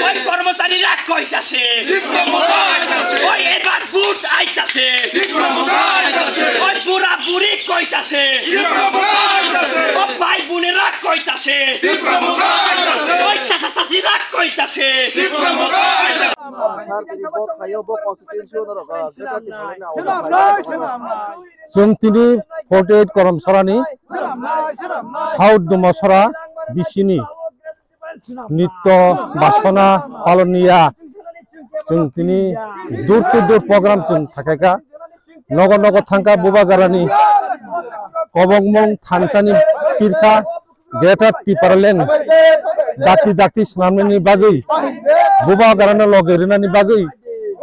ওই কর্মচারীরা কইতাছে ওই এবার বুট আইতাছে ওই বুড়া বুড়ি কইতাছে ও ভাই বোনেরা কইতাছে ওই চাচা চাচিরা কইতাছে जों दिनै 48 करमसरानि साउथ दुमसरा बिसिनि नित्य बासना पालनिया जों दिनै दूर प्रग्राम जों थाखायगा नगर नगर थांगा बुबागारानि कबंगमं थानसानि पिरखा गेटा टिपारलेन दाति दाति स्नामनि बागै बुबागारानो लगेरनानि बागै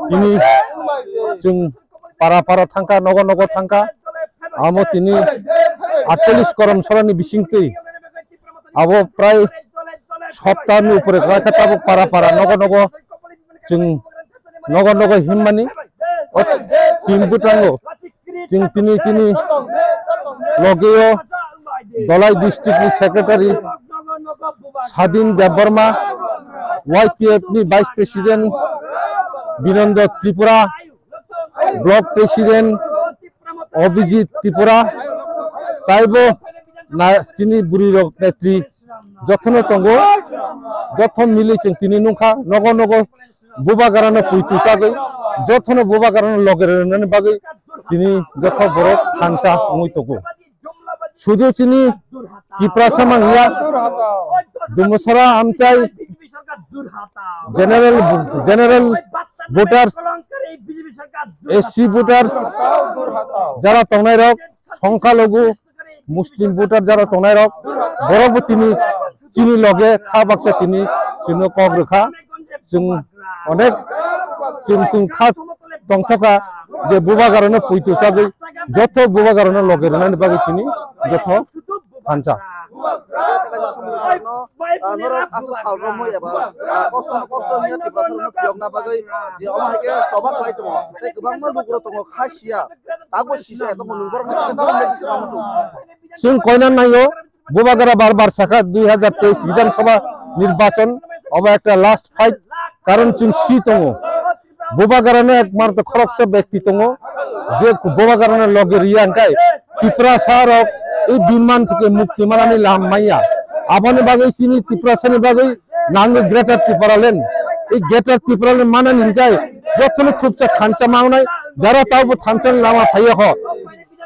दिनै जों पारा पारा थांगा नगर नगर थांगा आमो दिनै 48 करमसरानि बिसिंकै आबो प्राय सप्ताहनि उपरे गायखाताबो पारा पारा नगर नगर जों नगर नगर हिममानि टिमबुटांगो जों दिनै लगेयो दलाई डिस्ट्रिक्टनि सेक्रेटारि स्वाधीन देबबर्मा YTF नि vice president Binanda Tripura block president Abhijit Tripura ताइबो चिनी बुरी नेत्री जथन तंगो जथन मिली जों दिनै नंखा नगर नगर बुबागारानो फैथुसागै जथन बुबागारानो लगेरनानै बागै दिनै जथ बर' थानसा मुइतगो शुद्ध चिनी टिप्रासा मांगिया दुमसरा आमचाय जनरल वोटार्स SC वोटार्स जरा तंगनाय रक संख्यालघु मुस्लिम वोटार जरा तंगनाय रक बरबो तिनि चिनि लगे खा बाक्सा तिनि जोंनो कग्रखा जों अनेक जों खा तंथका जे बुबागारानो फैथुसागै जथ बुबागारानो लगेरनानै बागै तिनि जथ थानसा जों कयना नायो बुबागारा बार साखा 2023 विधानसभा निर्वाचन अब एक लास्ट फाइट कारण जों सि दङ बुबागारानो एकमात्र खरकसा व्यक्ति दङ जे बुबागारानो लगेरिया अंकाय टिप्रासा रक এই বিমান থেকে মুক্তি মানানি লামাইয়া আবানি বাগৈ চিনি টিপ্রাসানি বাগৈ নাঙ্গ গ্রেটার টিপারালেন এই গ্রেটার টিপারালেন মানানি হিকাই যতন খুবসা থানচা মাংনাই যারা তাও থানচান লামা ফাইয়া হ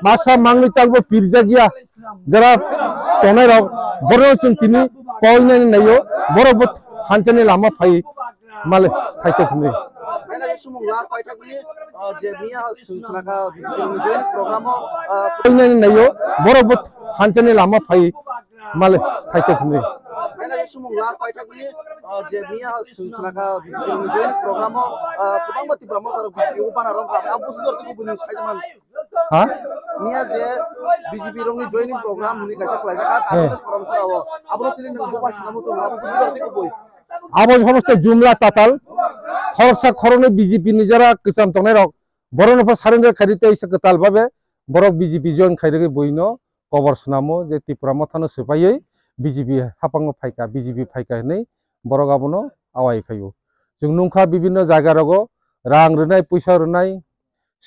মাসা মাংনি তাও পিরজা গিয়া যারা তনাই রক বড় চিন তিনি কইনানি নাইও বড় থানচানি লামা ফাই মালে ফাইতে খুনে नायो बरफ हांचने लामा फाई माले फाइते खुने बीजेपी रंगनि जॉइनिंग प्रोग्राम हुनि कासे खलायजाखा थारनेस परमसराव आबो तिनि नंगौ बासिनामो तो लाबो बुझिदरतिखौ बय आबो समस्त जुमला ताताल खरसा खरने बीजेपी नि जरा किसान तंगनाय रक बरनफा सारेंगे खारिते सकताल भाबे बरक बीजेपी जॉइन खाइरेगे बयनो कवर सुनामो जे त्रिपुरा मथानो सफायै बीजेपी हापांगो फाइका बीजेपी फाइका नै बरक आबनो आवाय खायो जों नंखा विभिन्न जायगा रगो रां रनाय पैसा रनाय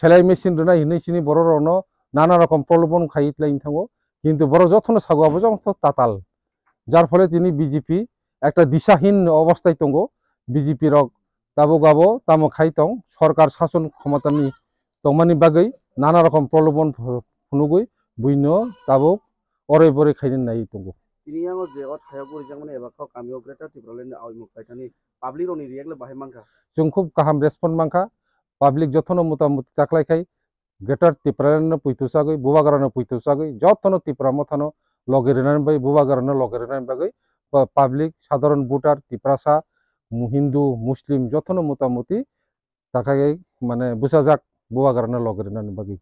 सेलाय मेसिन रनाय हिनैसिनि बर रनो नाना रकम प्रलोभन खाइतलाइन थांगो किन्तु बर जथनो सागुआबो जथ ताताल जार फले तिनि बीजेपी একটা दिशाहीन अवस्थाय दंगो बीजेपी रक दाबो गाबो तामो खाइतों सरकार शासन क्षमतानि तंमानि बागै नाना रकम प्रलोभन फुनुगै बुइनो दाबो अरे बरे खाइनो नाय दंगो तिनि आङो जे थायागुरि जांमाने एबा खाव कामियो ग्रेटर टिप्रालेन आइमु फाइटानि पाब्लिक रनि रिएक्ट बाहाय मांखा जों खूब गाहाम response मांखा public जथनो मुतामुति ताख्लायखाय greater Tipraland पुइतुसागै बुबागारानो पुइतुसागै जथनो Tipra मथानो लगेरनानै bye बुबागारानो लगेरनानै बागै पाब्लिक साधारण भोटार टिप्रासा हिंदू मुस्लिम जथनो मोटामुटी ताकाय माने बुसाजाक बुबागारानो लगेरनानै बागै